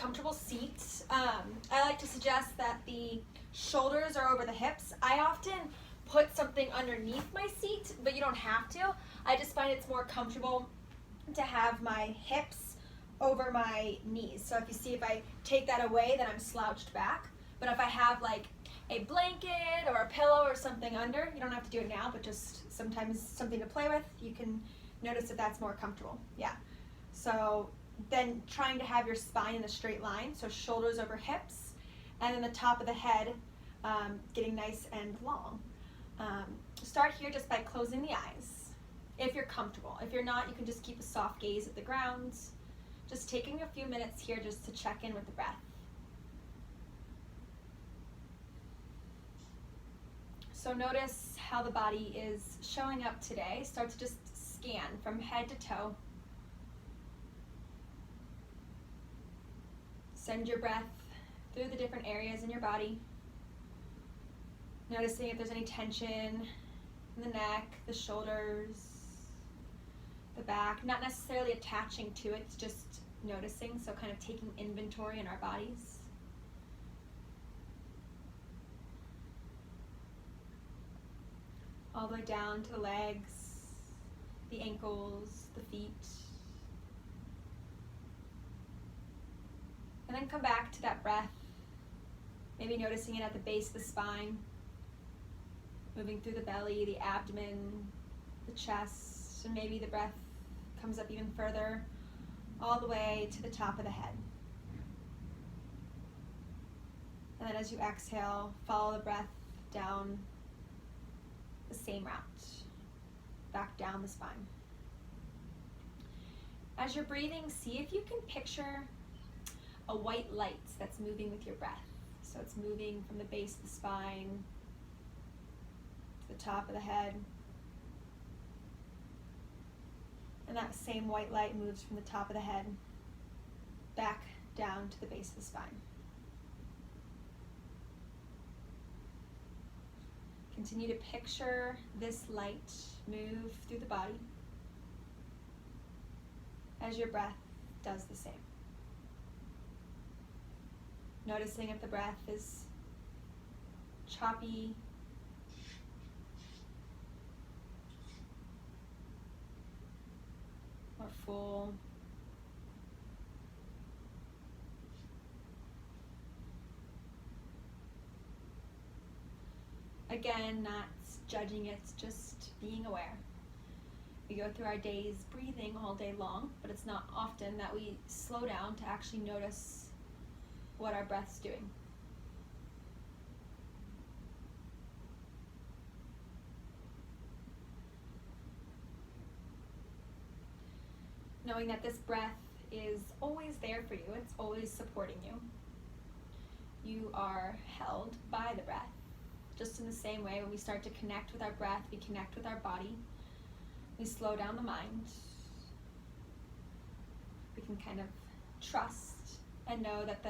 comfortable seat, I like to suggest that the shoulders are over the hips. I often put something underneath my seat, but you don't have to. I just find it's more comfortable to have my hips over my knees. So if you see, if I take that away, then I'm slouched back. But if I have like a blanket or a pillow or something under, you don't have to do it now, but just sometimes something to play with, you can notice that that's more comfortable. Yeah. So then trying to have your spine in a straight line, so shoulders over hips, and then the top of the head getting nice and long. Start here just by closing the eyes, if you're comfortable. If you're not, you can just keep a soft gaze at the ground. Just taking a few minutes here just to check in with the breath. So notice how the body is showing up today. Start to just scan from head to toe. Send your breath through the different areas in your body. Noticing if there's any tension in the neck, the shoulders, the back. Not necessarily attaching to it, it's just noticing, so kind of taking inventory in our bodies. All the way down to the legs, the ankles, the feet. And then come back to that breath, maybe noticing it at the base of the spine, moving through the belly, the abdomen, the chest, and maybe the breath comes up even further, all the way to the top of the head. And then as you exhale, follow the breath down the same route, back down the spine. As you're breathing, see if you can picture a white light that's moving with your breath. So it's moving from the base of the spine to the top of the head. And that same white light moves from the top of the head back down to the base of the spine. Continue to picture this light move through the body as your breath does the same. Noticing if the breath is choppy, or full. Again, not judging it, just being aware. We go through our days breathing all day long, but it's not often that we slow down to actually notice what our breath's doing. Knowing that this breath is always there for you, it's always supporting you. You are held by the breath. Just in the same way, when we start to connect with our breath, we connect with our body. We slow down the mind. We can kind of trust and know that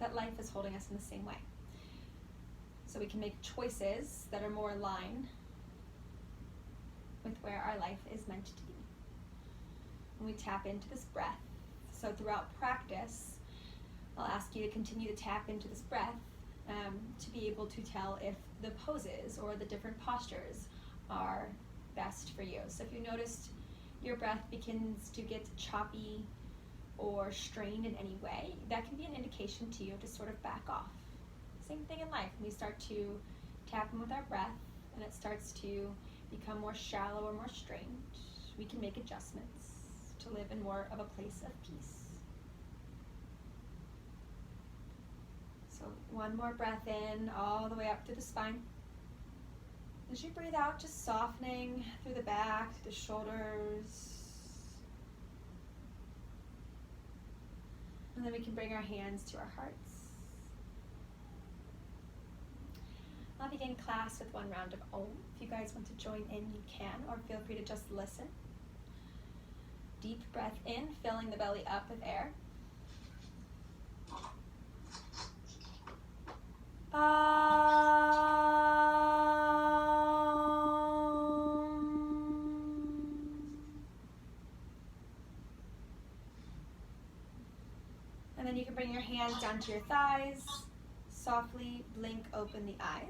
that life is holding us in the same way. So we can make choices that are more in line with where our life is meant to be. When we tap into this breath, so throughout practice, I'll ask you to continue to tap into this breath to be able to tell if the poses or the different postures are best for you. So if you noticed your breath begins to get choppy or strained in any way, that can be an indication to you to sort of back off. Same thing in life. When we start to tap in with our breath and it starts to become more shallow or more strained, we can make adjustments to live in more of a place of peace. So one more breath in, all the way up through the spine. As you breathe out, just softening through the back, through the shoulders. And then we can bring our hands to our hearts. I'll begin class with one round of Om. If you guys want to join in, you can, or feel free to just listen. Deep breath in, filling the belly up with air. And then you can bring your hands down to your thighs. Softly blink open the eyes,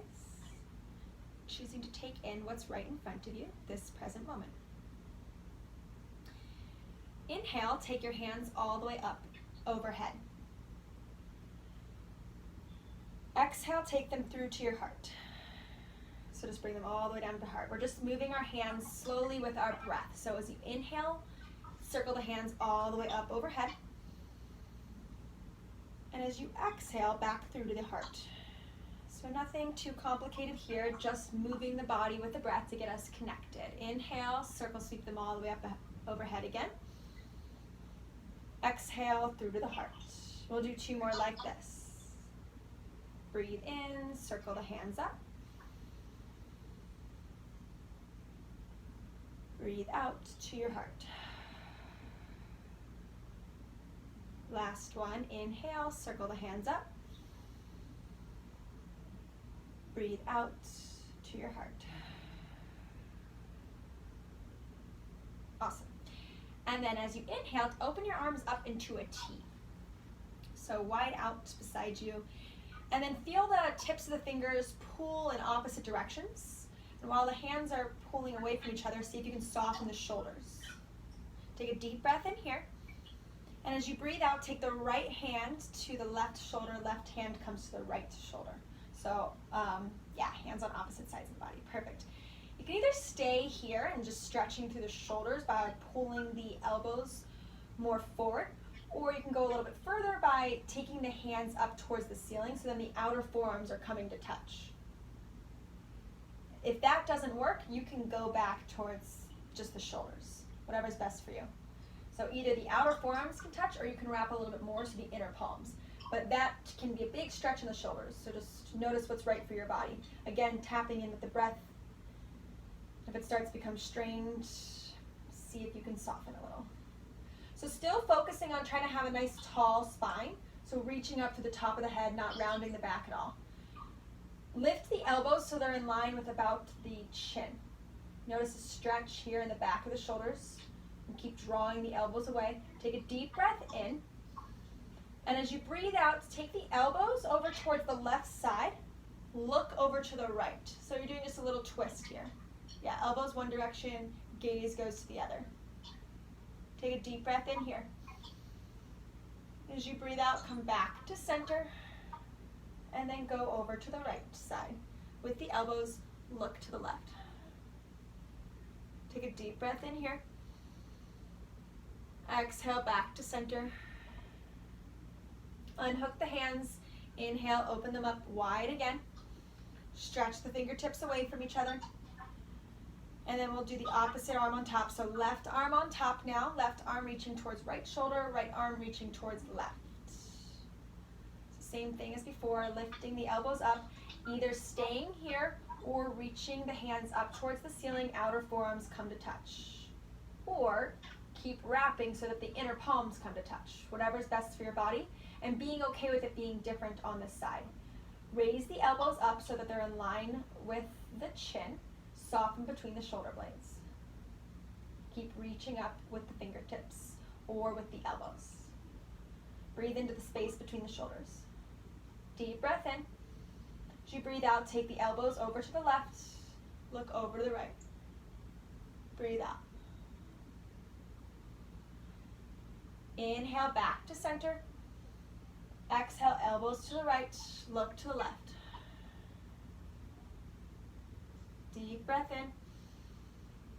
choosing to take in what's right in front of you, this present moment. Inhale, take your hands all the way up, overhead. Exhale, take them through to your heart. So just bring them all the way down to the heart. We're just moving our hands slowly with our breath. So as you inhale, circle the hands all the way up overhead. And as you exhale, back through to the heart. So nothing too complicated here, just moving the body with the breath to get us connected. Inhale, circle sweep them all the way up overhead again. Exhale through to the heart. We'll do 2 more like this. Breathe in, circle the hands up. Breathe out to your heart. Last one, inhale, circle the hands up. Breathe out to your heart. Awesome. And then as you inhale, open your arms up into a T. So wide out beside you. And then feel the tips of the fingers pull in opposite directions. And while the hands are pulling away from each other, see if you can soften the shoulders. Take a deep breath in here. And as you breathe out, take the right hand to the left shoulder, left hand comes to the right shoulder. So, hands on opposite sides of the body, perfect. You can either stay here and just stretching through the shoulders by pulling the elbows more forward, or you can go a little bit further by taking the hands up towards the ceiling so then the outer forearms are coming to touch. If that doesn't work, you can go back towards just the shoulders, whatever's best for you. So either the outer forearms can touch or you can wrap a little bit more to the inner palms. But that can be a big stretch in the shoulders, so just notice what's right for your body. Again, tapping in with the breath. If it starts to become strained, see if you can soften a little. So still focusing on trying to have a nice tall spine, so reaching up to the top of the head, not rounding the back at all. Lift the elbows so they're in line with about the chin. Notice a stretch here in the back of the shoulders. And keep drawing the elbows away. Take a deep breath in. And as you breathe out, take the elbows over towards the left side. Look over to the right. So you're doing just a little twist here. Yeah, elbows one direction, gaze goes to the other. Take a deep breath in here. As you breathe out, come back to center. And then go over to the right side. With the elbows, look to the left. Take a deep breath in here. Exhale back to center. Unhook the hands. Inhale, open them up wide again. Stretch the fingertips away from each other. And then we'll do the opposite arm on top. So left arm on top now. Left arm reaching towards right shoulder. Right arm reaching towards left. Same thing as before, lifting the elbows up. Either staying here or reaching the hands up towards the ceiling. Outer forearms come to touch. Or keep wrapping so that the inner palms come to touch. Whatever's best for your body. And being okay with it being different on this side. Raise the elbows up so that they're in line with the chin. Soften between the shoulder blades. Keep reaching up with the fingertips or with the elbows. Breathe into the space between the shoulders. Deep breath in. As you breathe out, take the elbows over to the left. Look over to the right. Breathe out. Inhale back to center. Exhale, elbows to the right. Look to the left. Deep breath in.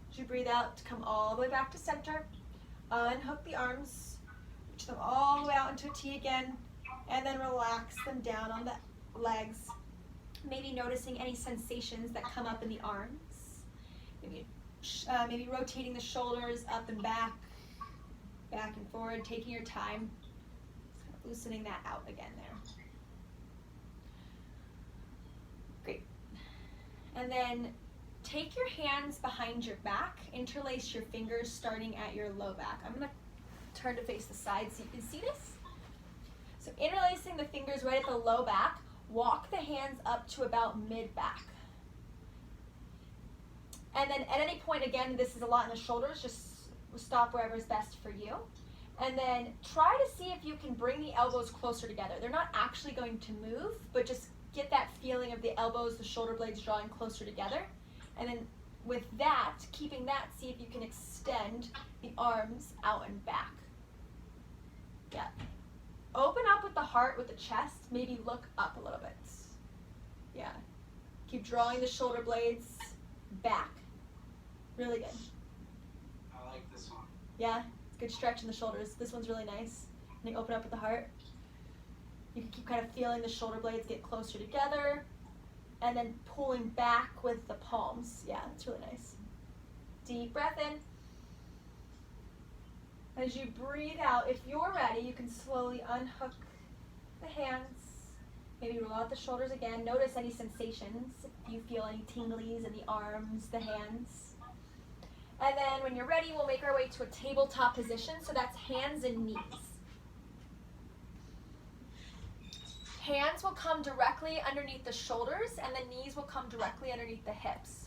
As you breathe out, come all the way back to center. Unhook the arms. Reach them all the way out into a T again. And then relax them down on the legs. Maybe noticing any sensations that come up in the arms. Maybe rotating the shoulders up and back and forward, taking your time. Just kind of loosening that out again there. Great. And then take your hands behind your back, interlace your fingers starting at your low back. I'm going to turn to face the side so you can see this. So interlacing the fingers right at the low back, walk the hands up to about mid-back. And then at any point, again, this is a lot in the shoulders, just stop wherever is best for you. And then try to see if you can bring the elbows closer together. They're not actually going to move, but just get that feeling of the elbows, the shoulder blades drawing closer together. And then with that, keeping that, see if you can extend the arms out and back. Yeah. Open up with the heart, with the chest. Maybe look up a little bit. Yeah. Keep drawing the shoulder blades back. Really good. I like this one. Yeah, good stretch in the shoulders. This one's really nice. And then open up with the heart. You can keep kind of feeling the shoulder blades get closer together. And then pulling back with the palms. Yeah, that's really nice. Deep breath in. As you breathe out, if you're ready, you can slowly unhook the hands. Maybe roll out the shoulders again. Notice any sensations. If you feel any tinglies in the arms, the hands. And then when you're ready, we'll make our way to a tabletop position. So that's hands and knees. Hands will come directly underneath the shoulders, and the knees will come directly underneath the hips.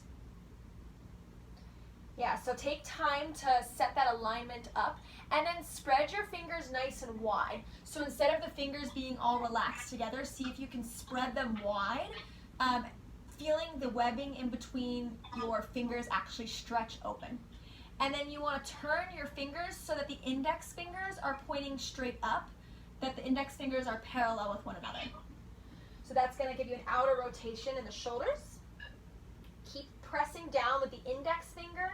Yeah, so take time to set that alignment up, and then spread your fingers nice and wide. So instead of the fingers being all relaxed together, see if you can spread them wide, feeling the webbing in between your fingers actually stretch open. And then you want to turn your fingers so that the index fingers are pointing straight up, that the index fingers are parallel with one another. So that's going to give you an outer rotation in the shoulders. Keep pressing down with the index finger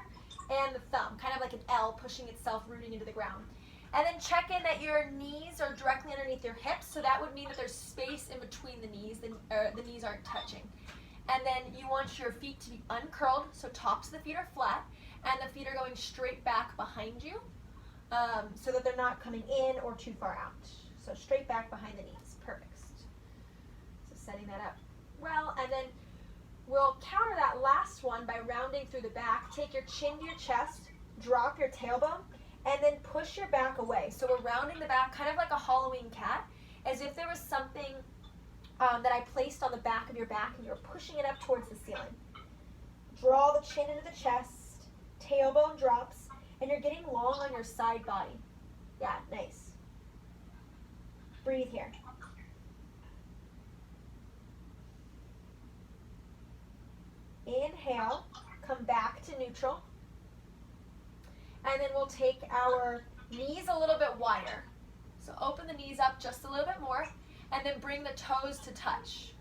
and the thumb, kind of like an L pushing itself, rooting into the ground. And then check in that your knees are directly underneath your hips, so that would mean that there's space in between the knees, the knees aren't touching. And then you want your feet to be uncurled, so tops of the feet are flat, and the feet are going straight back behind you, so that they're not coming in or too far out. So straight back behind the knees, perfect. So setting that up well, and then we'll counter that last one by rounding through the back. Take your chin to your chest, drop your tailbone, and then push your back away. So we're rounding the back kind of like a Halloween cat, as if there was something that I placed on the back of your back and you're pushing it up towards the ceiling. Draw the chin into the chest, tailbone drops, and you're getting long on your side body. Yeah, nice. Breathe here. Inhale, come back to neutral. And then we'll take our knees a little bit wider. So open the knees up just a little bit more, and then bring the toes to touch.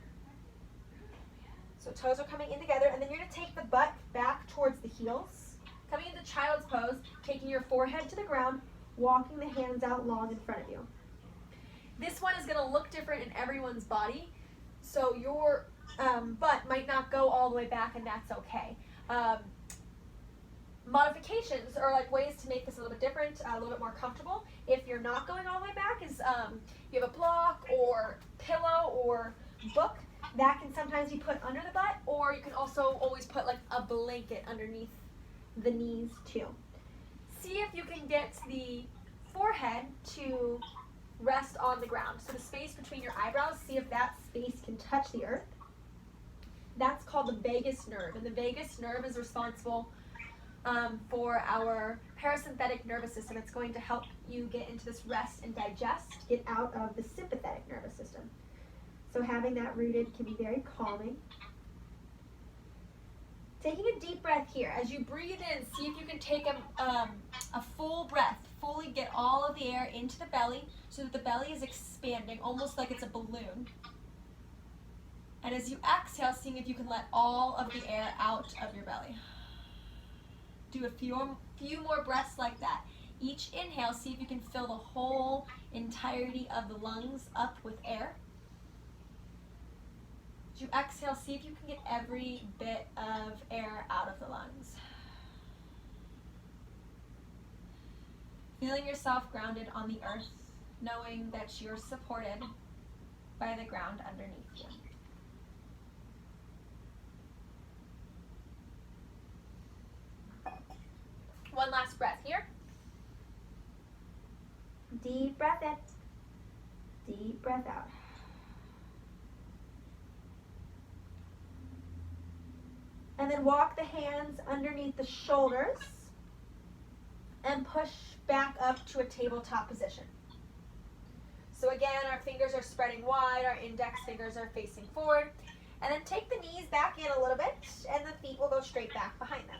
So toes are coming in together, and then you're going to take the butt back towards the heels. Coming into child's pose, taking your forehead to the ground, walking the hands out long in front of you. This one is going to look different in everyone's body, so your butt might not go all the way back, and that's okay. Modifications are like ways to make this a little bit different, a little bit more comfortable. If you're not going all the way back, is you have a block or pillow or book that can sometimes be put under the butt, or you can also always put like a blanket underneath the knees too. See if you can get the forehead to rest on the ground. So the space between your eyebrows, see if that space can touch the earth. That's called the vagus nerve, and the vagus nerve is responsible for our parasympathetic nervous system. It's going to help you get into this rest and digest, get out of the sympathetic nervous system. So having that rooted can be very calming. Taking a deep breath here. As you breathe in, see if you can take a full breath, fully get all of the air into the belly so that the belly is expanding, almost like it's a balloon. And as you exhale, seeing if you can let all of the air out of your belly. Do a few more breaths like that. Each inhale, see if you can fill the whole entirety of the lungs up with air. As you exhale, see if you can get every bit of air out of the lungs. Feeling yourself grounded on the earth, knowing that you're supported by the ground underneath you. One last breath here. Deep breath in. Deep breath out. And then walk the hands underneath the shoulders and push back up to a tabletop position. So again, our fingers are spreading wide, our index fingers are facing forward. And then take the knees back in a little bit, and the feet will go straight back behind them.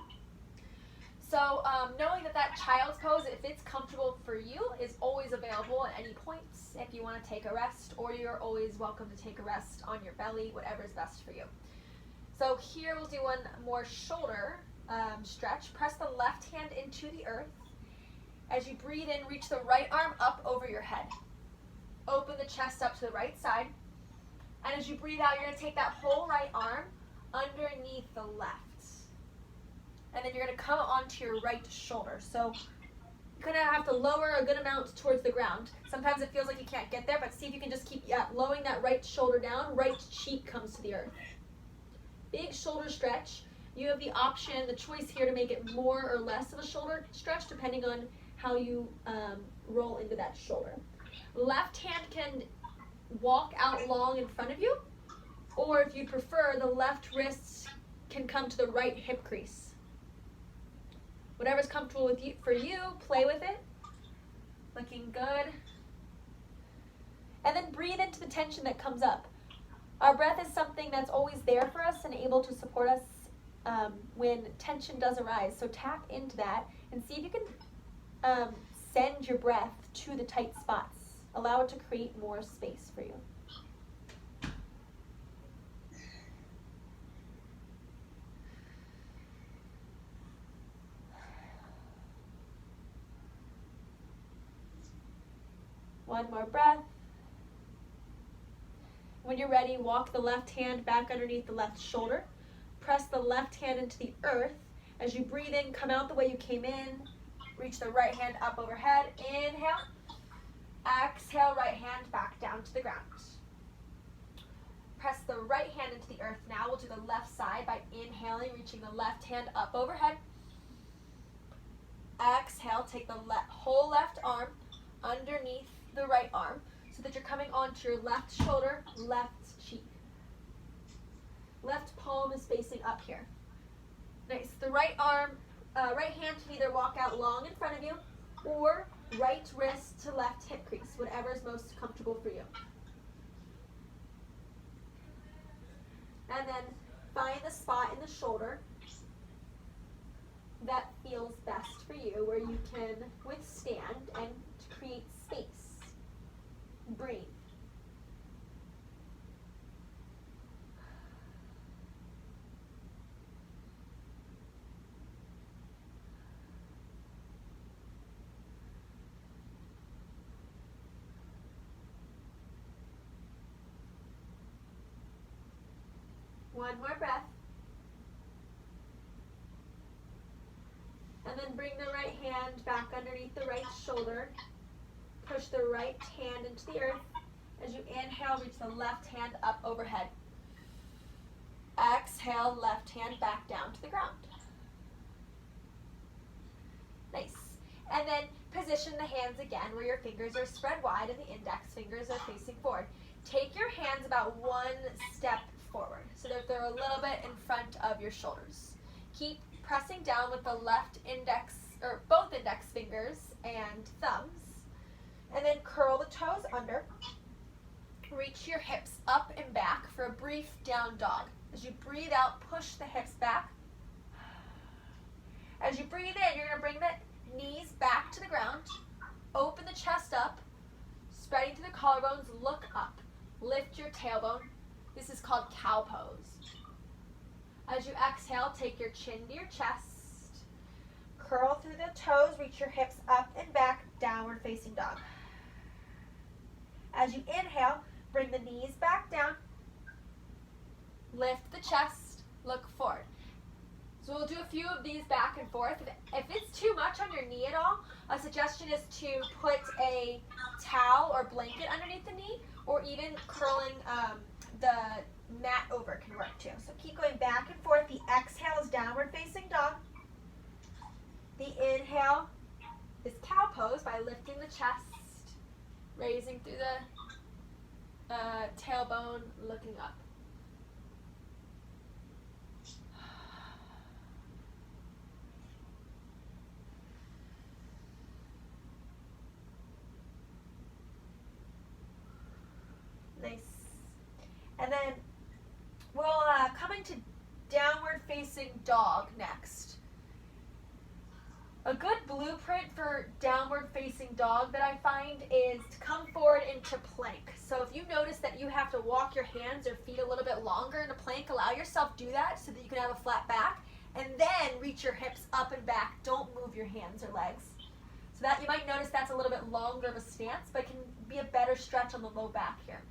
So knowing that child's pose, if it's comfortable for you, is always available at any point if you want to take a rest, or you're always welcome to take a rest on your belly, whatever is best for you. So here we'll do one more shoulder stretch. Press the left hand into the earth. As you breathe in, reach the right arm up over your head. Open the chest up to the right side. And as you breathe out, you're going to take that whole right arm underneath the left. And then you're going to come onto your right shoulder. So you're going to have to lower a good amount towards the ground. Sometimes it feels like you can't get there, but see if you can just keep lowering that right shoulder down. Right cheek comes to the earth. Big shoulder stretch. You have the option, the choice here to make it more or less of a shoulder stretch depending on how you roll into that shoulder. Left hand can walk out long in front of you, or if you prefer, the left wrist can come to the right hip crease. Whatever's comfortable with you, for you, play with it. Looking good. And then breathe into the tension that comes up. Our breath is something that's always there for us and able to support us when tension does arise. So tap into that and see if you can send your breath to the tight spots. Allow it to create more space for you. One more breath. When you're ready, walk the left hand back underneath the left shoulder. Press the left hand into the earth. As you breathe in, come out the way you came in. Reach the right hand up overhead. Inhale. Exhale, right hand back down to the ground. Press the right hand into the earth now. We'll do the left side by inhaling, reaching the left hand up overhead. Exhale, take the whole left arm underneath the right arm so that you're coming onto your left shoulder, left cheek. Left palm is facing up here. Nice. The right arm, right hand can either walk out long in front of you or right wrist to left hip crease, whatever is most comfortable for you. And then find the spot in the shoulder that feels best for you, where you can withstand and create space. Breathe. One more breath. And then bring the right hand back underneath the right shoulder. Push the right hand into the earth. As you inhale, reach the left hand up overhead. Exhale, left hand back down to the ground. Nice. And then position the hands again where your fingers are spread wide and the index fingers are facing forward. Take your hands about one step forward so that they're a little bit in front of your shoulders. Keep pressing down with the left index, or both index fingers and thumbs. And then curl the toes under. Reach your hips up and back for a brief down dog. As you breathe out, push the hips back. As you breathe in, you're going to bring the knees back to the ground. Open the chest up. Spreading through the collarbones, look up. Lift your tailbone. This is called cow pose. As you exhale, take your chin to your chest. Curl through the toes, reach your hips up and back, downward facing dog. As you inhale, bring the knees back down. Lift the chest, look forward. So we'll do a few of these back and forth. If it's too much on your knee at all, a suggestion is to put a towel or blanket underneath the knee, or even curling the mat over can work too. So keep going back and forth. The exhale is downward facing dog. The inhale is cow pose by lifting the chest, raising through the tailbone, looking up. facing dog next. A good blueprint for downward facing dog that I find is to come forward into plank. So if you notice that you have to walk your hands or feet a little bit longer in a plank, allow yourself to do that so that you can have a flat back, and then reach your hips up and back. Don't move your hands or legs. So that you might notice that's a little bit longer of a stance, but it can be a better stretch on the low back here.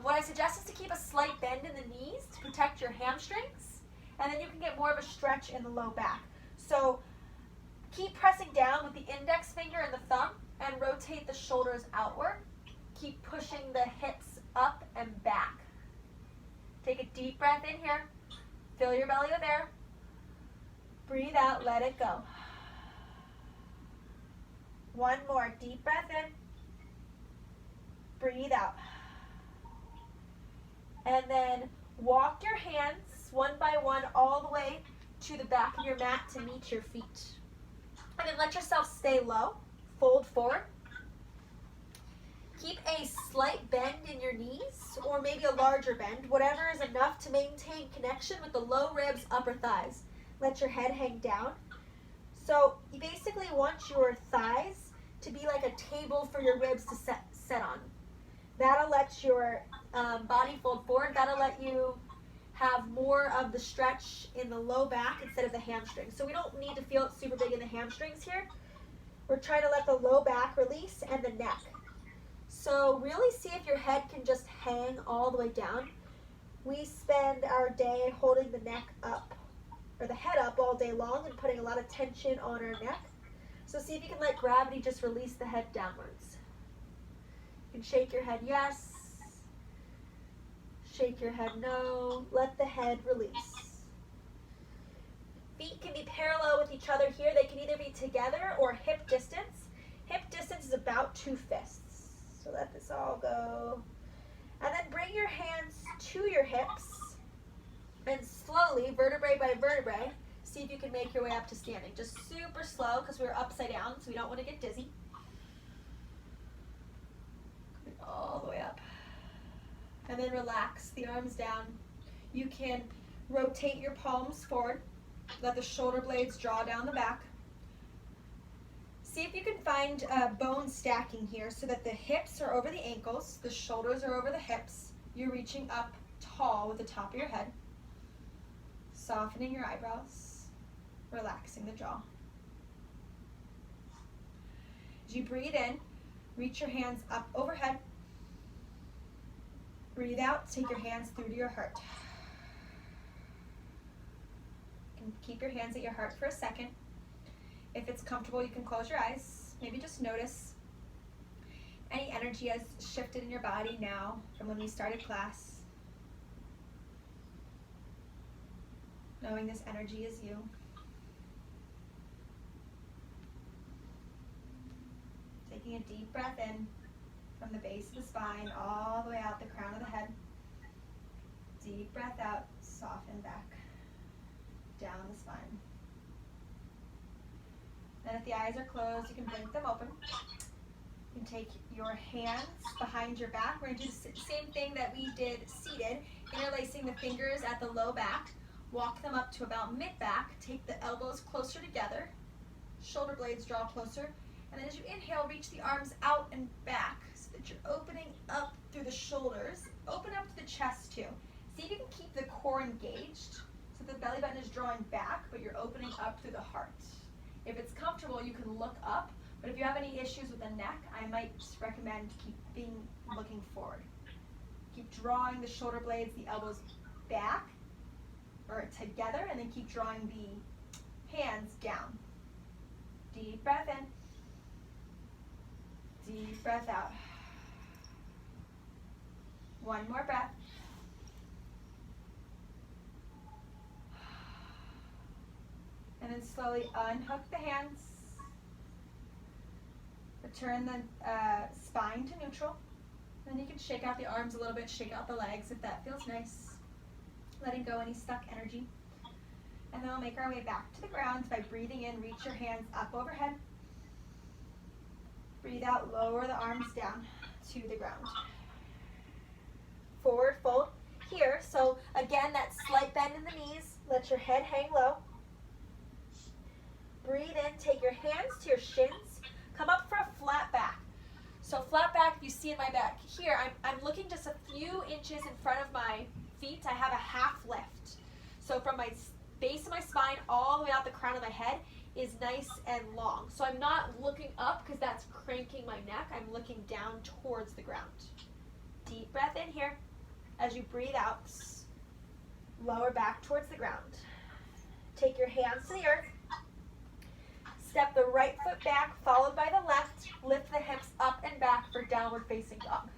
What I suggest is to keep a slight bend in the knees to protect your hamstrings, and then you can get more of a stretch in the low back. So keep pressing down with the index finger and the thumb and rotate the shoulders outward. Keep pushing the hips up and back. Take a deep breath in here. Fill your belly with air. Breathe out, let it go. One more deep breath in. Breathe out. And then walk your hands one by one all the way to the back of your mat to meet your feet. And then let yourself stay low. Fold forward. Keep a slight bend in your knees, or maybe a larger bend, whatever is enough to maintain connection with the low ribs, upper thighs. Let your head hang down. So you basically want your thighs to be like a table for your ribs to set on. That'll let your body fold forward. That'll let you have more of the stretch in the low back instead of the hamstrings. So we don't need to feel it super big in the hamstrings here. We're trying to let the low back release and the neck. So really see if your head can just hang all the way down. We spend our day holding the neck up, or the head up all day long and putting a lot of tension on our neck. So see if you can let gravity just release the head downwards. You can shake your head yes. Shake your head no. Let the head release. Feet can be parallel with each other here. They can either be together or hip distance. Hip distance is about 2 fists. So let this all go. And then bring your hands to your hips and slowly, vertebrae by vertebrae, see if you can make your way up to standing. Just super slow because we're upside down, so we don't want to get dizzy. All the way up. And then relax the arms down. You can rotate your palms forward. Let the shoulder blades draw down the back. See if you can find bone stacking here so that the hips are over the ankles, the shoulders are over the hips. You're reaching up tall with the top of your head. Softening your eyebrows, relaxing the jaw. As you breathe in, reach your hands up overhead. Breathe out, take your hands through to your heart. You can keep your hands at your heart for a second. If it's comfortable, you can close your eyes. Maybe just notice any energy has shifted in your body now from when we started class. Knowing this energy is you. Taking a deep breath in from the base of the spine all the way out the crown of the head. Deep breath out, soften back down the spine. Then if the eyes are closed, you can blink them open. You can take your hands behind your back. We're going to do the same thing that we did seated, interlacing the fingers at the low back. Walk them up to about mid-back. Take the elbows closer together. Shoulder blades draw closer. And then as you inhale, reach the arms out and back so that you're opening up through the shoulders. Open up to the chest too. See if you can keep the core engaged so the belly button is drawing back, but you're opening up through the heart. If it's comfortable, you can look up, but if you have any issues with the neck, I might recommend looking forward. Keep drawing the shoulder blades, the elbows back, or together, and then keep drawing the hands down. Deep breath in. Deep breath out. One more breath. And then slowly unhook the hands. Return the spine to neutral. Then you can shake out the arms a little bit, shake out the legs if that feels nice. Letting go any stuck energy. And then we'll make our way back to the ground by breathing in, reach your hands up overhead. Breathe out, lower the arms down to the ground. Forward fold here. So again, that slight bend in the knees. Let your head hang low. Breathe in, take your hands to your shins. Come up for a flat back. So flat back, you see in my back here, I'm looking just a few inches in front of my feet. I have a half lift. So from my base of my spine all the way out the crown of my head is nice and long. So I'm not looking up because that's cranking my neck. I'm looking down towards the ground. Deep breath in here. As you breathe out, lower back towards the ground. Take your hands to the earth. Step the right foot back, followed by the left. Lift the hips up and back for downward facing dog.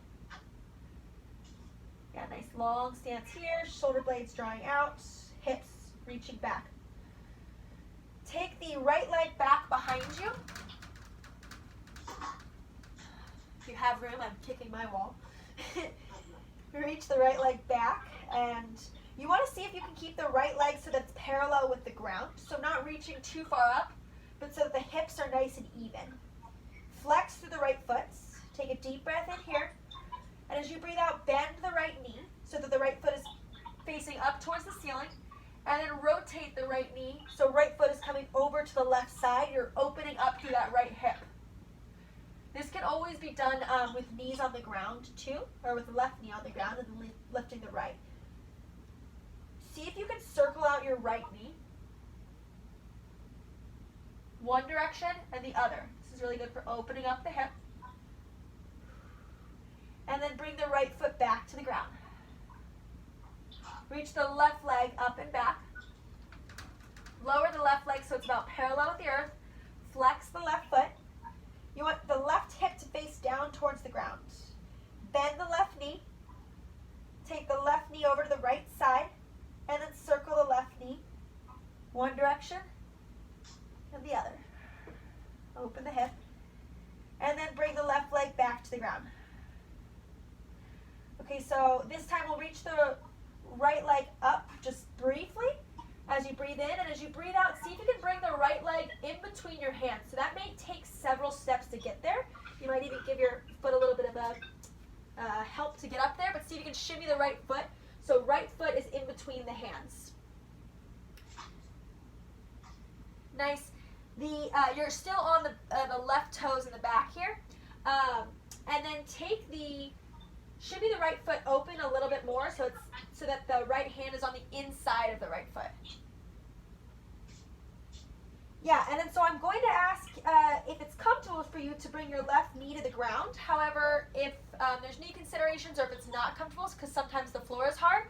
Got a nice long stance here. Shoulder blades drawing out. Hips reaching back. Take the right leg back behind you. If you have room, I'm kicking my wall. Reach the right leg back, and you want to see if you can keep the right leg so that it's parallel with the ground. So not reaching too far up, but so that the hips are nice and even. Flex through the right foot. Take a deep breath in here. And as you breathe out, bend the right knee so that the right foot is facing up towards the ceiling. And then rotate the right knee so right foot is coming over to the left side. You're opening up through that right hip. This can always be done with knees on the ground too, or with the left knee on the ground and then lifting the right. See if you can circle out your right knee. One direction and the other. This is really good for opening up the hip. And then bring the right foot back to the ground. Reach the left leg up and back. Lower the left leg so it's about parallel with the earth. Flex the left foot. You want the left hip to face down towards the ground. Bend the left knee. Take the left knee over to the right side. And then circle the left knee. One direction and the other. Open the hip. And then bring the left leg back to the ground. Okay, so this time we'll reach the right leg up just briefly as you breathe in, and as you breathe out, see if you can bring the right leg in between your hands. So that may take several steps to get there. You might even give your foot a little bit of a help to get up there, but see if you can shimmy the right foot. So right foot is in between the hands. Nice. You're still on the left toes in the back here, and then shimmy the right foot open a little bit more so that the right hand is on the inside of the right foot. Yeah, and then so I'm going to ask if it's comfortable for you to bring your left knee to the ground. However, if there's knee considerations or if it's not comfortable, because sometimes the floor is hard,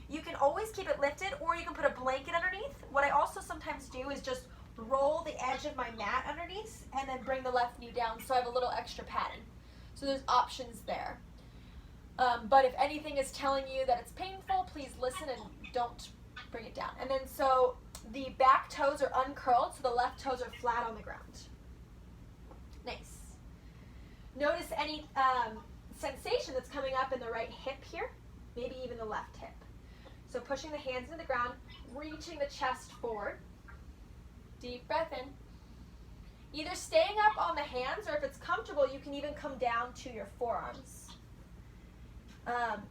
you can always keep it lifted or you can put a blanket underneath. What I also sometimes do is just roll the edge of my mat underneath and then bring the left knee down so I have a little extra padding. So there's options there. But if anything is telling you that it's painful, please listen and don't bring it down. And then so the back toes are uncurled, so the left toes are flat on the ground. Nice. Notice any sensation that's coming up in the right hip here, maybe even the left hip. So pushing the hands into the ground, reaching the chest forward. Deep breath in. Either staying up on the hands, or if it's comfortable, you can even come down to your forearms.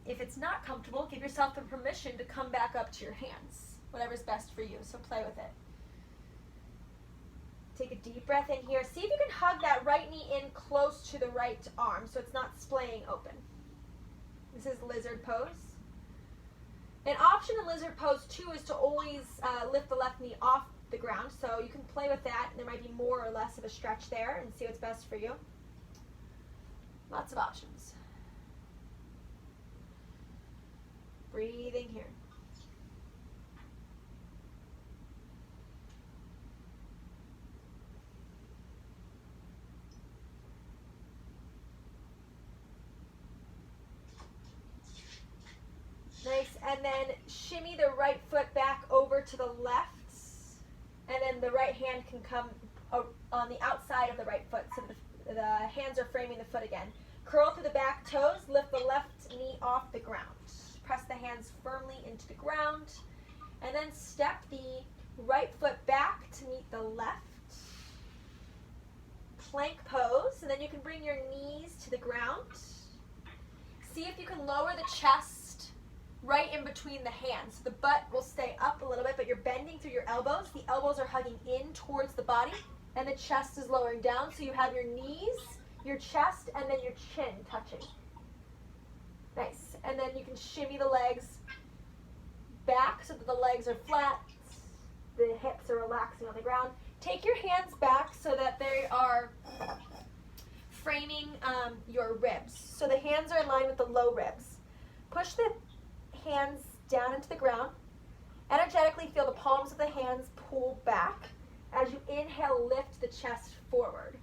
If it's not comfortable, give yourself the permission to come back up to your hands. Whatever's best for you, so play with it. Take a deep breath in here. See if you can hug that right knee in close to the right arm so it's not splaying open. This is lizard pose. An option in lizard pose too is to always lift the left knee off the ground, so you can play with that. There might be more or less of a stretch there and see what's best for you. Lots of options. Breathing here. Nice, and then shimmy the right foot back over to the left, and then the right hand can come on the outside of the right foot, so the hands are framing the foot again. Curl through the back toes, lift the left knee off the ground. Press the hands firmly into the ground, and then step the right foot back to meet the left. Plank pose, and then you can bring your knees to the ground. See if you can lower the chest right in between the hands. So the butt will stay up a little bit, but you're bending through your elbows. The elbows are hugging in towards the body, and the chest is lowering down. So you have your knees, your chest, and then your chin touching. Nice. And then you can shimmy the legs back so that the legs are flat. The hips are relaxing on the ground. Take your hands back so that they are framing your ribs. So the hands are in line with the low ribs. Push the hands down into the ground. Energetically feel the palms of the hands pull back. As you inhale, lift the chest forward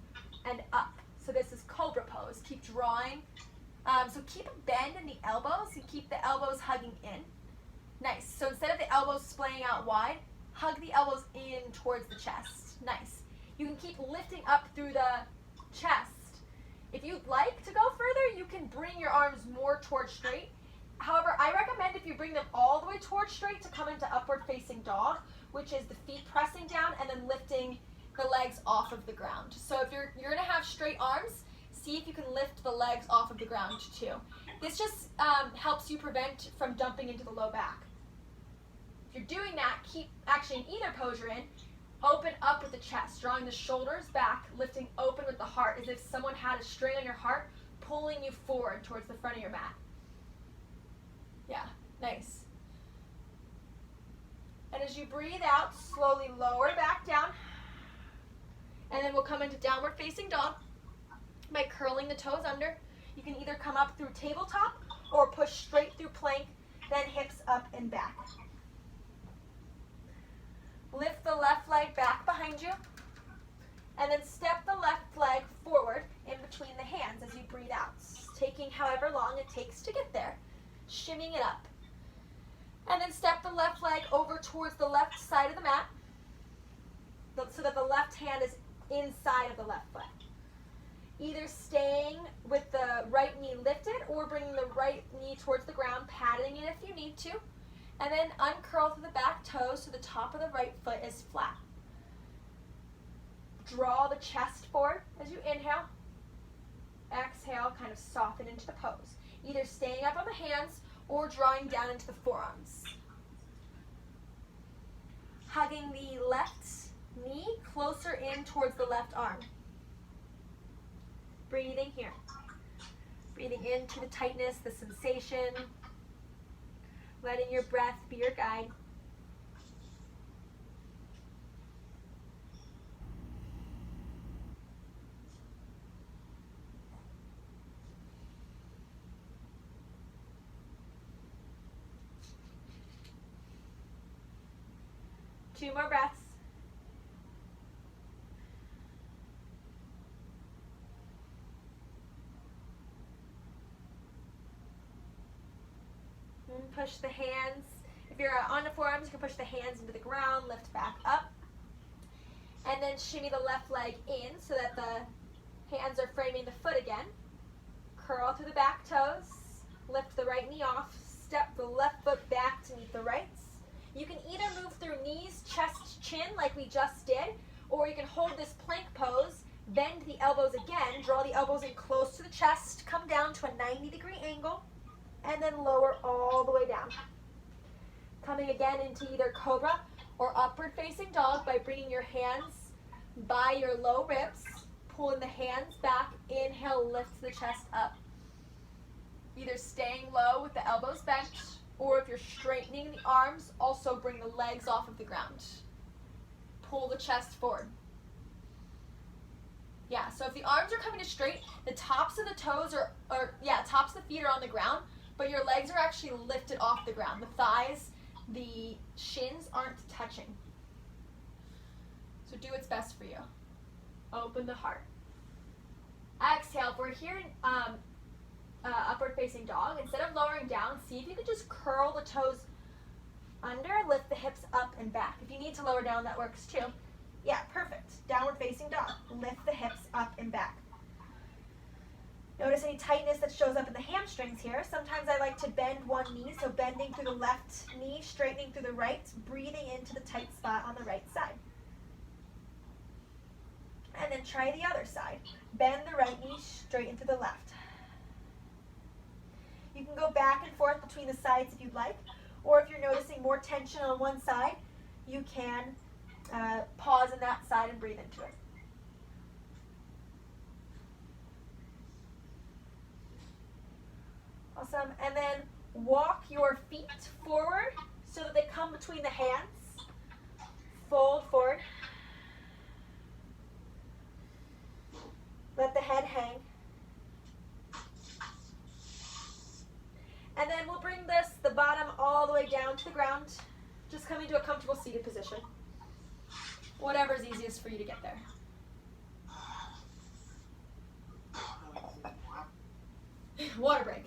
and up. So this is cobra pose. Keep drawing. So keep a bend in the elbows and keep the elbows hugging in. Nice. So instead of the elbows splaying out wide, hug the elbows in towards the chest. Nice. You can keep lifting up through the chest. If you'd like to go further, you can bring your arms more towards straight. However, I recommend if you bring them all the way towards straight to come into upward facing dog, which is the feet pressing down and then lifting the legs off of the ground. So if you're going to have straight arms, see if you can lift the legs off of the ground too. This just helps you prevent from dumping into the low back. If you're doing that, keep actually in either pose you're in, open up with the chest, drawing the shoulders back, lifting open with the heart, as if someone had a string on your heart, pulling you forward towards the front of your mat. Yeah, nice. And as you breathe out, slowly lower back down. And then we'll come into downward facing dog by curling the toes under. You can either come up through tabletop or push straight through plank, then hips up and back. Lift the left leg back behind you, and then step the left leg forward in between the hands as you breathe out, taking however long it takes to get there, shimmying it up. And then step the left leg over towards the left side of the mat, so that the left hand is inside of the left foot. Either staying with the right knee lifted or bringing the right knee towards the ground, patting it if you need to. And then uncurl through the back toes so the top of the right foot is flat. Draw the chest forward as you inhale. Exhale, kind of soften into the pose. Either staying up on the hands or drawing down into the forearms. Hugging the left knee closer in towards the left arm. Breathing here. Breathing into the tightness, the sensation. Letting your breath be your guide. Two more breaths. Push the hands. If you're on the forearms, you can push the hands into the ground, lift back up. And then shimmy the left leg in so that the hands are framing the foot again. Curl through the back toes. Lift the right knee off. Step the left foot back to meet the right. You can either move through knees, chest, chin like we just did, or you can hold this plank pose, bend the elbows again, draw the elbows in close to the chest, come down to a 90-degree angle, and then lower all the way down. Coming again into either cobra or upward facing dog by bringing your hands by your low ribs, pulling the hands back, inhale, lift the chest up. Either staying low with the elbows bent, or if you're straightening the arms, also bring the legs off of the ground. Pull the chest forward. Yeah, so if the arms are coming to straight, the tops of the toes tops of the feet are on the ground, but your legs are actually lifted off the ground. The thighs, the shins aren't touching. So do what's best for you. Open the heart. Exhale. If we're here in upward facing dog, instead of lowering down, see if you can just curl the toes under, lift the hips up and back. If you need to lower down, that works too. Yeah, perfect. Downward facing dog. Lift the hips up and back. Notice any tightness that shows up in the hamstrings here. Sometimes I like to bend one knee, so bending through the left knee, straightening through the right, breathing into the tight spot on the right side. And then try the other side. Bend the right knee, straighten to the left. You can go back and forth between the sides if you'd like, or if you're noticing more tension on one side, you can pause in that side and breathe into it. Awesome. And then walk your feet forward so that they come between the hands. Fold forward. Let the head hang. And then we'll bring the bottom all the way down to the ground. Just coming to a comfortable seated position. Whatever's easiest for you to get there. Water break.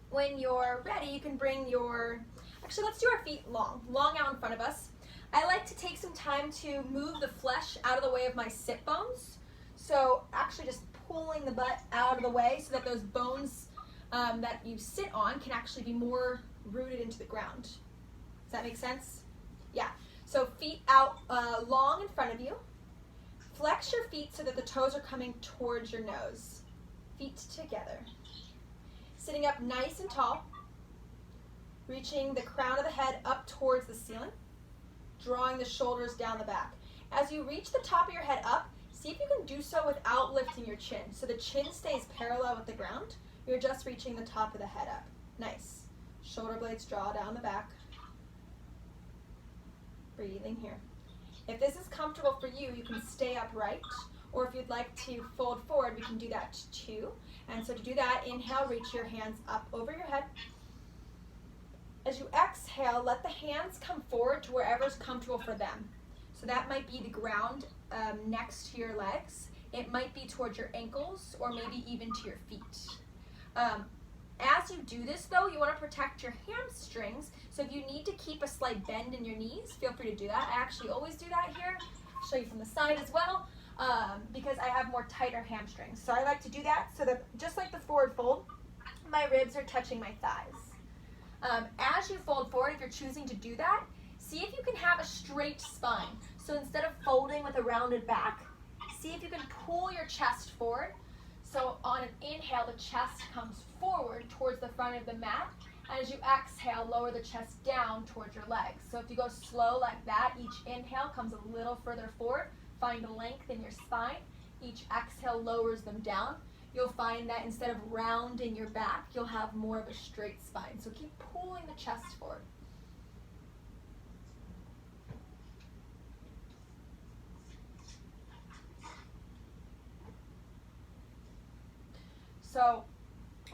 When you're ready, you can bring actually let's do our feet long out in front of us. I like to take some time to move the flesh out of the way of my sit bones. So actually just pulling the butt out of the way so that those bones that you sit on can actually be more rooted into the ground. Does that make sense? Yeah. So feet out long in front of you. Flex your feet so that the toes are coming towards your nose. Feet together. Sitting up nice and tall. Reaching the crown of the head up towards the ceiling. Drawing the shoulders down the back. As you reach the top of your head up, see if you can do so without lifting your chin. So the chin stays parallel with the ground. You're just reaching the top of the head up. Nice. Shoulder blades draw down the back. Breathing here. If this is comfortable for you, you can stay upright. Or if you'd like to fold forward, we can do that too. And so to do that, inhale, reach your hands up over your head. As you exhale, let the hands come forward to wherever's comfortable for them. So that might be the ground next to your legs. It might be towards your ankles or maybe even to your feet. As you do this though, you want to protect your hamstrings. So if you need to keep a slight bend in your knees, feel free to do that. I actually always do that here. I'll show you from the side as well because I have more tighter hamstrings. So I like to do that so that just like the forward fold, my ribs are touching my thighs. As you fold forward, if you're choosing to do that, see if you can have a straight spine. So instead of folding with a rounded back, see if you can pull your chest forward. So on an inhale, the chest comes forward towards the front of the mat. And as you exhale, lower the chest down towards your legs. So if you go slow like that, each inhale comes a little further forward. Find a length in your spine. Each exhale lowers them down. You'll find that instead of rounding your back, you'll have more of a straight spine. So keep pulling the chest forward. So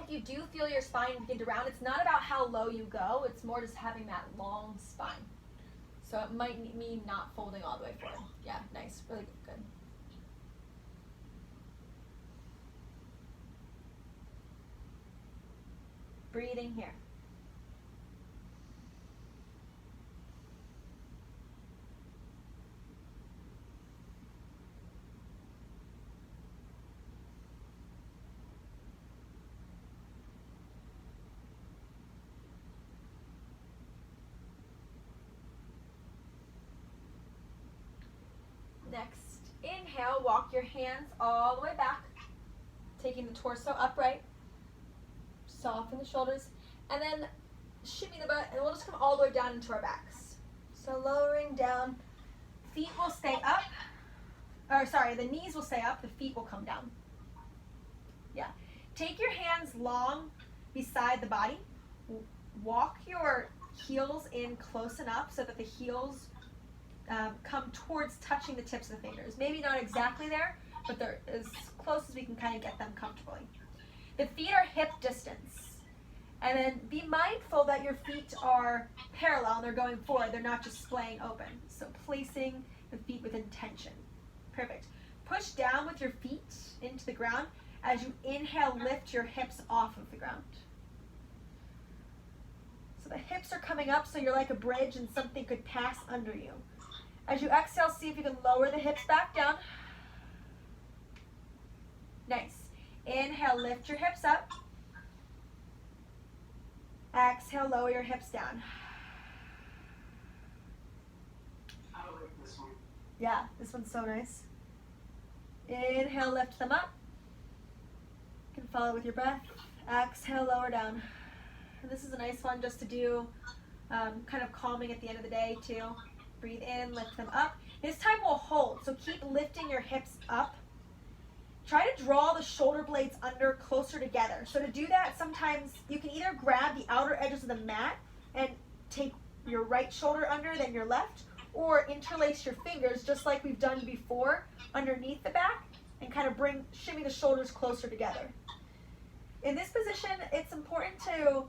if you do feel your spine begin to round, it's not about how low you go, it's more just having that long spine. So it might mean not folding all the way forward. Yeah, nice, really good. Breathing here. Next, inhale, walk your hands all the way back, taking the torso upright. Soften the shoulders, and then shimmy the butt, and we'll just come all the way down into our backs. So lowering down, feet will stay up, the knees will stay up, the feet will come down. Yeah. Take your hands long beside the body. Walk your heels in close enough so that the heels come towards touching the tips of the fingers. Maybe not exactly there, but they're as close as we can kind of get them comfortably. The feet are hip distance. And then be mindful that your feet are parallel and they're going forward. They're not just splaying open. So placing the feet with intention. Perfect. Push down with your feet into the ground. As you inhale, lift your hips off of the ground. So the hips are coming up so you're like a bridge and something could pass under you. As you exhale, see if you can lower the hips back down. Nice. Inhale, lift your hips up. Exhale, lower your hips down. I like this one. Yeah, this one's so nice. Inhale, lift them up. You can follow with your breath. Exhale, lower down. And this is a nice one just to do kind of calming at the end of the day too. Breathe in, lift them up. This time we'll hold, so keep lifting your hips up. Try to draw the shoulder blades under closer together. So to do that, sometimes you can either grab the outer edges of the mat and take your right shoulder under, then your left, or interlace your fingers just like we've done before underneath the back and kind of shimmy the shoulders closer together. In this position, it's important to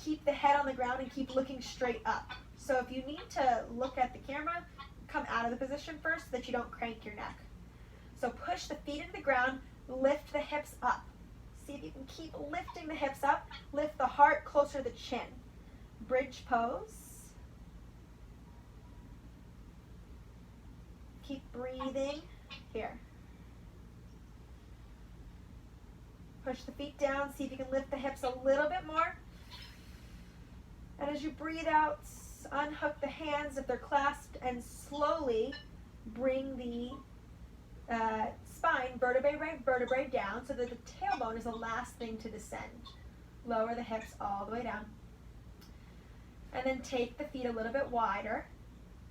keep the head on the ground and keep looking straight up. So if you need to look at the camera, come out of the position first so that you don't crank your neck. So push the feet into the ground, lift the hips up. See if you can keep lifting the hips up, lift the heart closer to the chin. Bridge pose. Keep breathing here. Push the feet down, see if you can lift the hips a little bit more. And as you breathe out, unhook the hands if they're clasped and slowly bring the spine, vertebrae by vertebrae down so that the tailbone is the last thing to descend. Lower the hips all the way down. And then take the feet a little bit wider,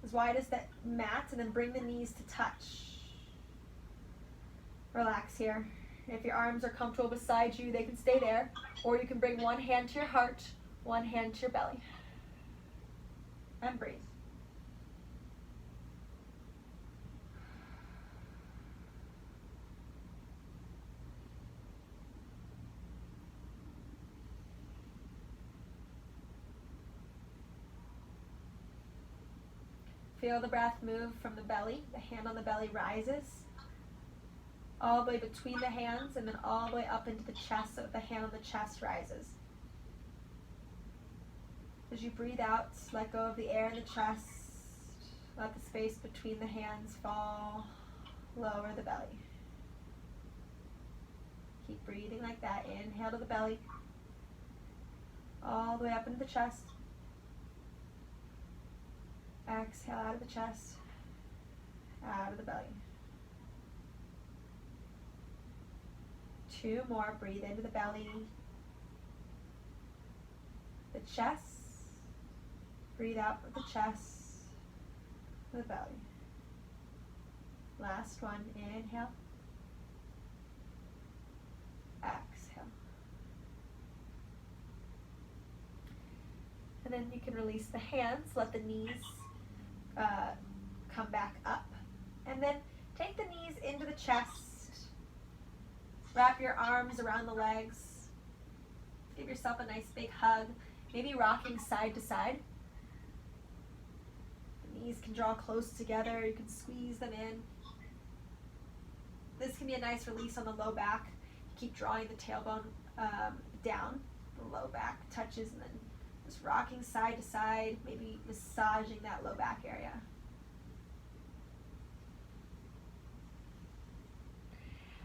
as wide as the mat, and then bring the knees to touch. Relax here. If your arms are comfortable beside you, they can stay there, or you can bring one hand to your heart, one hand to your belly. And breathe. Feel the breath move from the belly. The hand on the belly rises all the way between the hands and then all the way up into the chest so that the hand on the chest rises. As you breathe out, let go of the air in the chest. Let the space between the hands fall. Lower the belly. Keep breathing like that. Inhale to the belly. All the way up into the chest. Exhale out of the chest. Out of the belly. 2 more. Breathe into the belly. The chest. Breathe out with the chest. The belly. Last one. Inhale. Exhale. And then you can release the hands. Let the knees come back up. And then take the knees into the chest. Wrap your arms around the legs. Give yourself a nice big hug. Maybe rocking side to side. The knees can draw close together. You can squeeze them in. This can be a nice release on the low back. Keep drawing the tailbone down. The low back touches and then just rocking side to side, maybe massaging that low back area.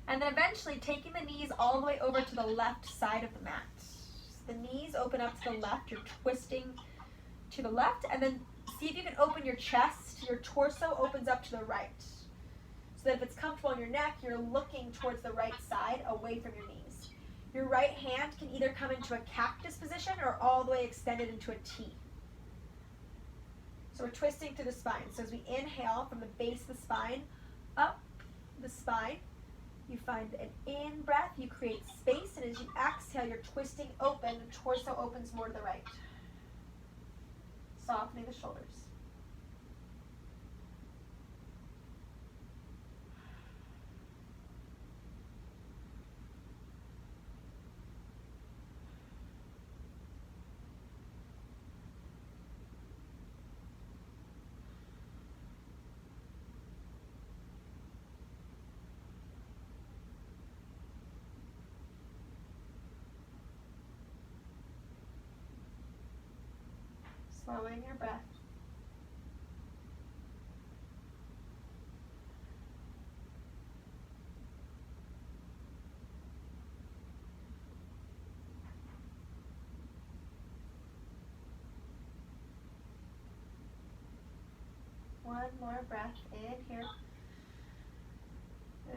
And then eventually taking the knees all the way over to the left side of the mat. The knees open up to the left, you're twisting to the left, and then see if you can open your chest, your torso opens up to the right. So that if it's comfortable on your neck, you're looking towards the right side, away from your knees. Your right hand can either come into a cactus position or all the way extended into a T. So we're twisting through the spine. So as we inhale from the base of the spine, up the spine, you find an in breath, you create space, and as you exhale, you're twisting open, the torso opens more to the right. Softening the shoulders. Slowing your breath. One more breath in here.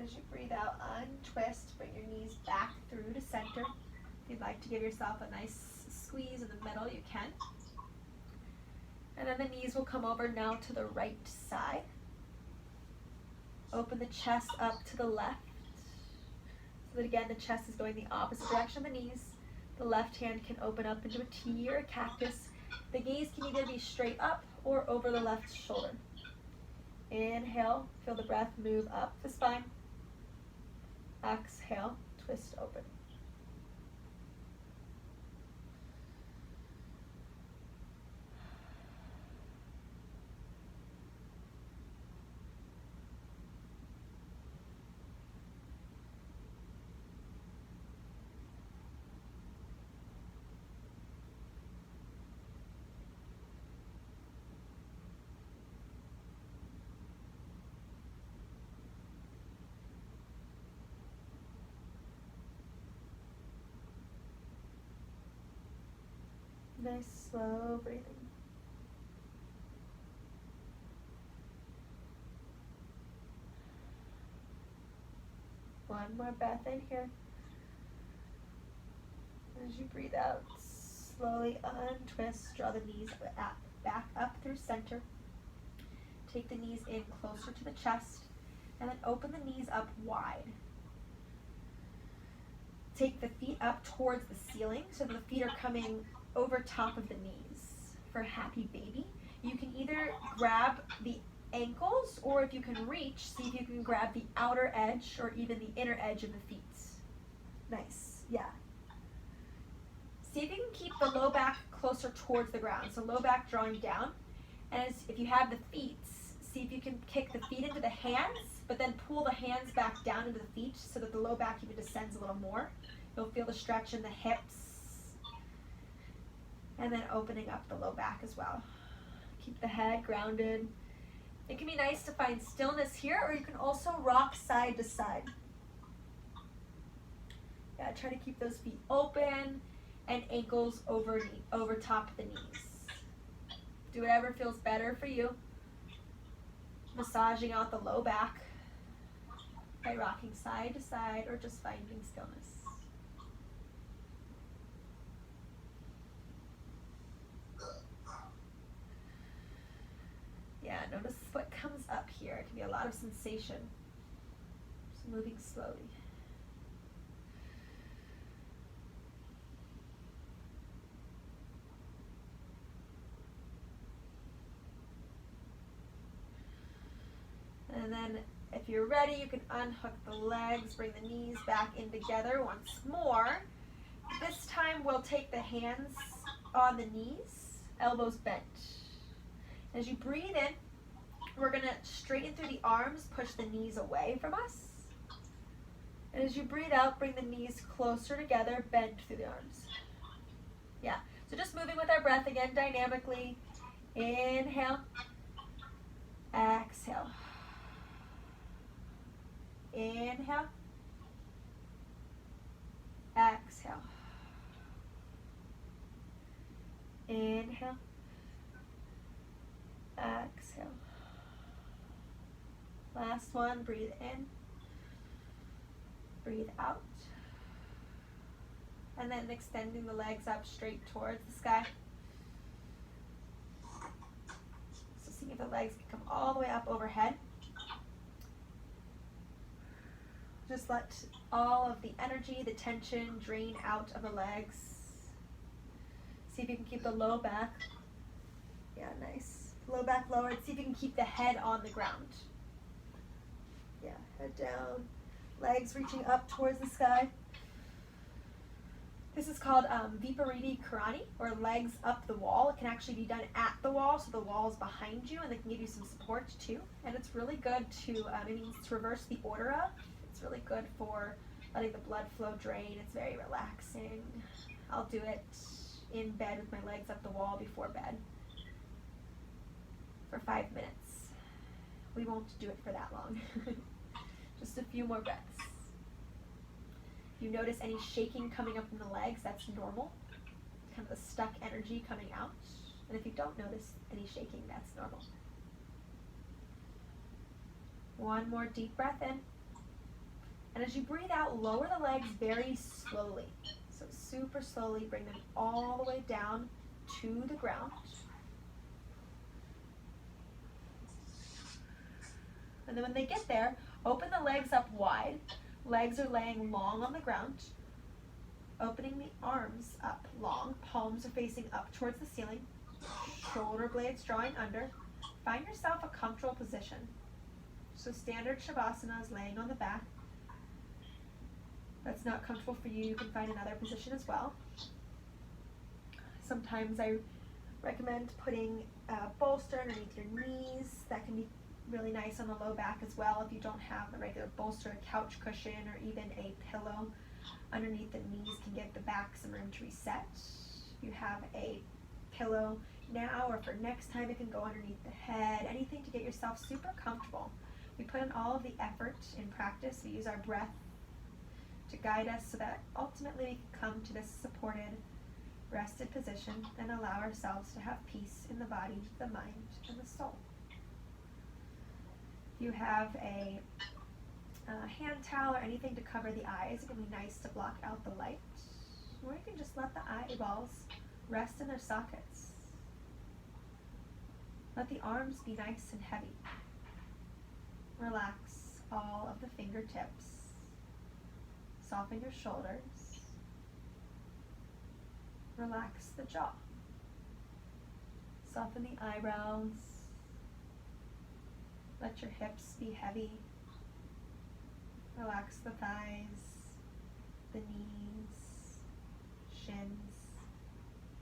As you breathe out, untwist, bring your knees back through to center. If you'd like to give yourself a nice squeeze in the middle, you can. And then the knees will come over now to the right side. Open the chest up to the left. So that again, the chest is going the opposite direction of the knees. The left hand can open up into a T or a cactus. The gaze can either be straight up or over the left shoulder. Inhale, feel the breath move up the spine. Exhale, twist open. Nice slow breathing. One more breath in here. As you breathe out, slowly untwist, draw the knees back up through center. Take the knees in closer to the chest, and then open the knees up wide. Take the feet up towards the ceiling so that the feet are coming over top of the knees. For happy baby, you can either grab the ankles, or if you can reach, see if you can grab the outer edge or even the inner edge of the feet. Nice, yeah. See if you can keep the low back closer towards the ground, so low back drawing down. And if you have the feet, see if you can kick the feet into the hands, but then pull the hands back down into the feet so that the low back even descends a little more. You'll feel the stretch in the hips. And then opening up the low back as well. Keep the head grounded. It can be nice to find stillness here, or you can also rock side to side. Yeah, try to keep those feet open and ankles over top of the knees. Do whatever feels better for you. Massaging out the low back by rocking side to side or just finding stillness. Yeah, notice what comes up here. It can be a lot of sensation. Just moving slowly. And then if you're ready, you can unhook the legs, bring the knees back in together once more. This time we'll take the hands on the knees, elbows bent. As you breathe in, we're going to straighten through the arms, push the knees away from us. And as you breathe out, bring the knees closer together, bend through the arms. Yeah, so just moving with our breath again, dynamically. Inhale, exhale. Inhale, exhale. Inhale, exhale. Last one, breathe in, breathe out. And then extending the legs up straight towards the sky. So see if the legs can come all the way up overhead. Just let all of the energy, the tension drain out of the legs. See if you can keep the low back. Yeah, nice. Low back lowered. See if you can keep the head on the ground. Yeah, head down. Legs reaching up towards the sky. This is called Vipariti Karani, or legs up the wall. It can actually be done at the wall, so the wall is behind you, and they can give you some support too. And it's really good to, it means to reverse the order of. It's really good for letting the blood flow drain. It's very relaxing. I'll do it in bed with my legs up the wall before bed for 5 minutes. We won't do it for that long. Just a few more breaths. If you notice any shaking coming up in the legs, that's normal. Kind of the stuck energy coming out. And if you don't notice any shaking, that's normal. One more deep breath in. And as you breathe out, lower the legs very slowly. So super slowly, bring them all the way down to the ground. And then when they get there, open the legs up wide. Legs are laying long on the ground. Opening the arms up long. Palms are facing up towards the ceiling. Shoulder blades drawing under. Find yourself a comfortable position. So standard Shavasana is laying on the back. That's not comfortable for you, you can find another position as well. Sometimes I recommend putting a bolster underneath your knees. That can be really nice on the low back as well if you don't have a regular bolster, a couch cushion, or even a pillow underneath the knees can give the back some room to reset. You have a pillow now or for next time, it can go underneath the head, anything to get yourself super comfortable. We put in all of the effort in practice. We use our breath to guide us so that ultimately we can come to this supported, rested position and allow ourselves to have peace in the body, the mind, and the soul. If you have a hand towel or anything to cover the eyes, it can be nice to block out the light. Or you can just let the eyeballs rest in their sockets. Let the arms be nice and heavy. Relax all of the fingertips. Soften your shoulders. Relax the jaw. Soften the eyebrows. Let your hips be heavy. Relax the thighs, the knees, shins,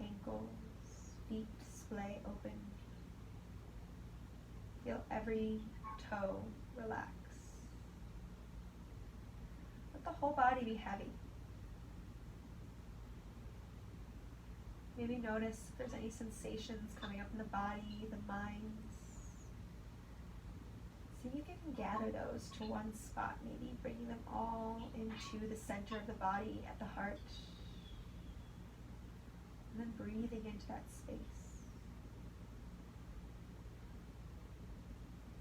ankles, feet splay open. Feel every toe relax. Let the whole body be heavy. Maybe notice if there's any sensations coming up in the body, the mind. See if you can gather those to one spot, maybe bringing them all into the center of the body at the heart. And then breathing into that space.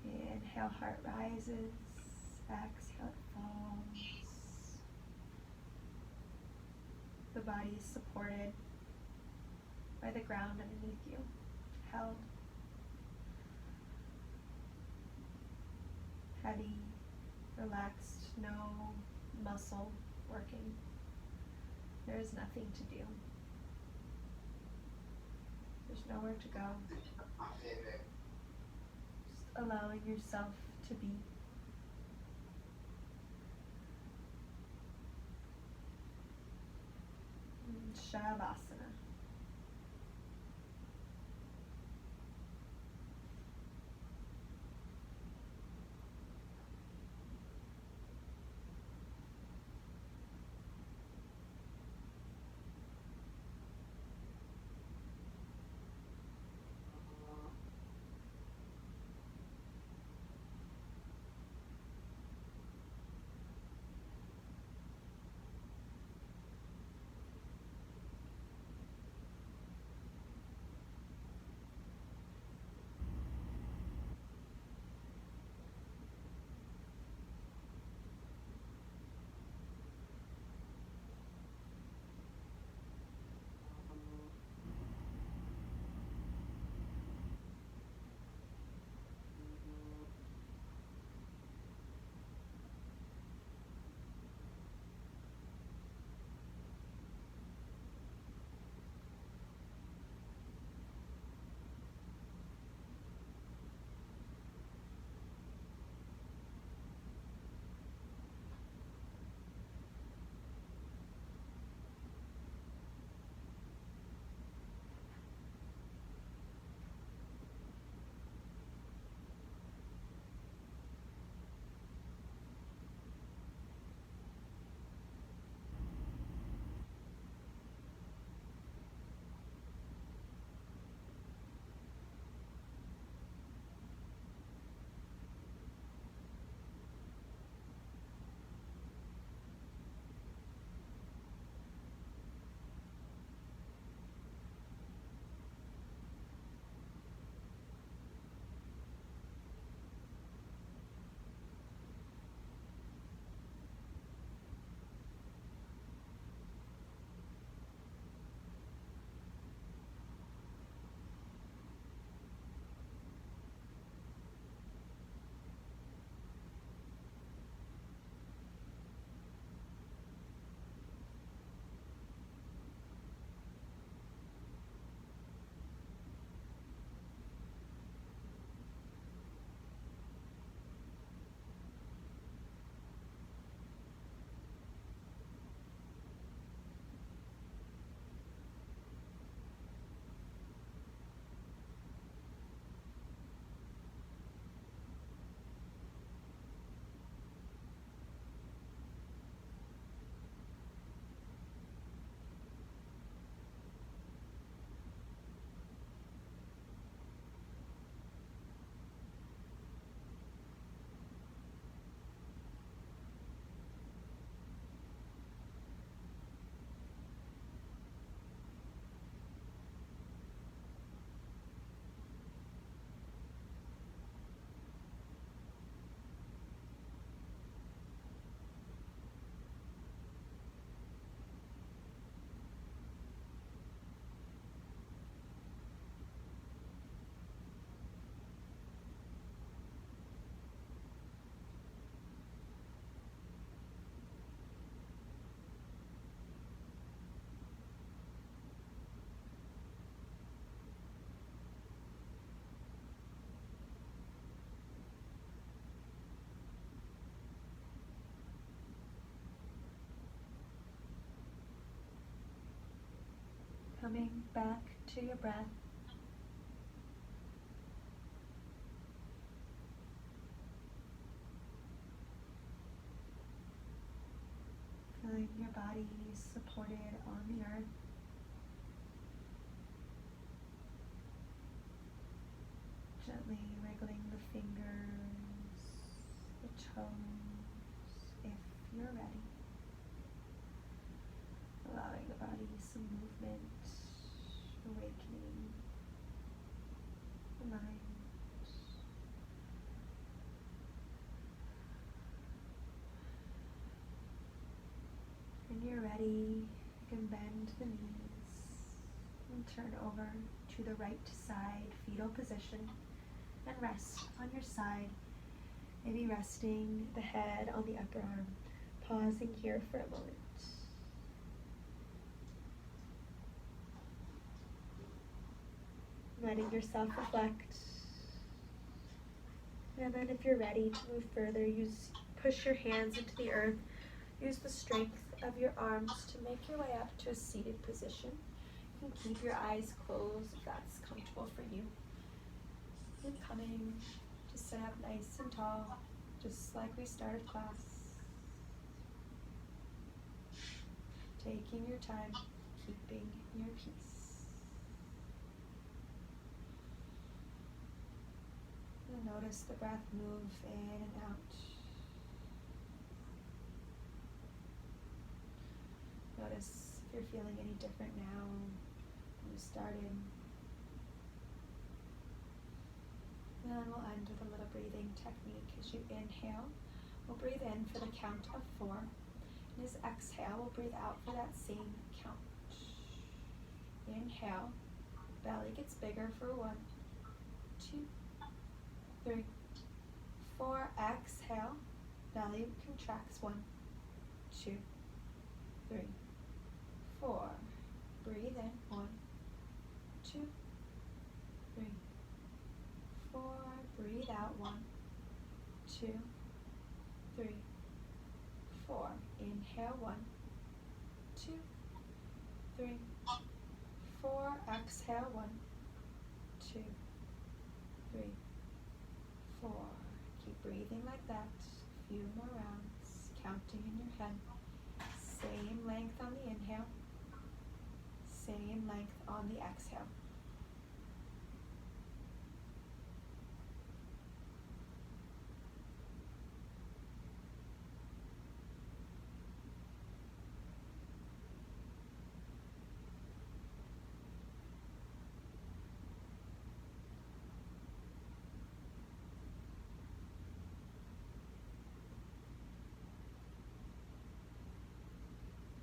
Inhale, heart rises. Exhale, it falls. The body is supported by the ground underneath you, held. Heavy, relaxed, no muscle working. There is nothing to do. There's nowhere to go. Just allowing yourself to be. Shavasana. coming back to your breath. Feeling your body supported on the earth. Gently wriggling the fingers, the toes, if you're ready. Allowing the body some movement, awakening the mind. When you're ready, you can bend the knees and turn over to the right side, fetal position, and rest on your side. Maybe resting the head on the upper arm. Pausing here for a moment. Letting yourself reflect. And then if you're ready to move further, push your hands into the earth. Use the strength of your arms to make your way up to a seated position. You can keep your eyes closed if that's comfortable for you. And coming to sit up nice and tall, just like we started class. Taking your time, keeping your peace. And notice the breath move in and out. Notice if you're feeling any different now than you started. And then we'll end with a little breathing technique. As you inhale, we'll breathe in for the count of 4. And as exhale, we'll breathe out for that same count. Inhale, belly gets bigger for 1, 2, 3, 4. Exhale, belly contracts 1, 2, 3, 4. Breathe in 1, 2, 3, 4. Breathe out 1, 2, 3, 4. Inhale 1, 2, 3, 4. Exhale 1, 2, 3, 4. Keep breathing like that. A few more rounds. Counting in your head. Same length on the inhale. Same length on the exhale.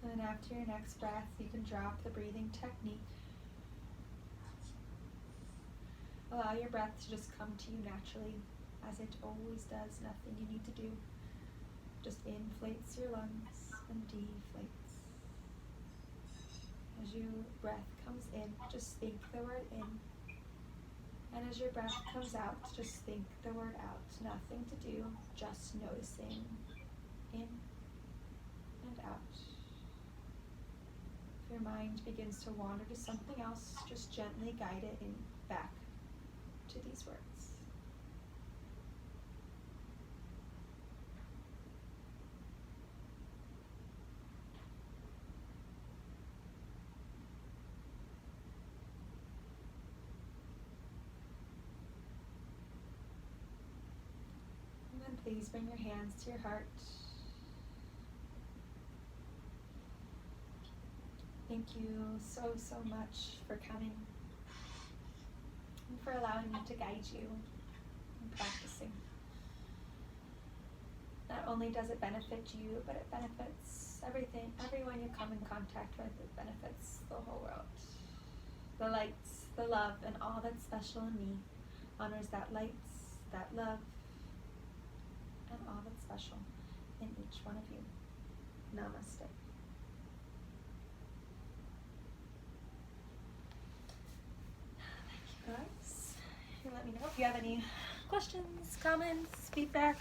And then after your next breath, you can drop the breathing technique. Allow your breath to just come to you naturally, as it always does. Nothing you need to do. Just inflates your lungs and deflates. As your breath comes in, just think the word in. And as your breath comes out, just think the word out. Nothing to do, just noticing in and out. If your mind begins to wander to something else, just gently guide it in back to these words. And then please bring your hands to your heart. Thank you so much for coming and for allowing me to guide you in practicing. Not only does it benefit you, but it benefits everyone you come in contact with. It benefits the whole world. The lights, the love, and all that's special in me honors that lights, that love, and all that's special in each one of you. Namaste. Guys, you let me know if you have any questions, comments, feedback.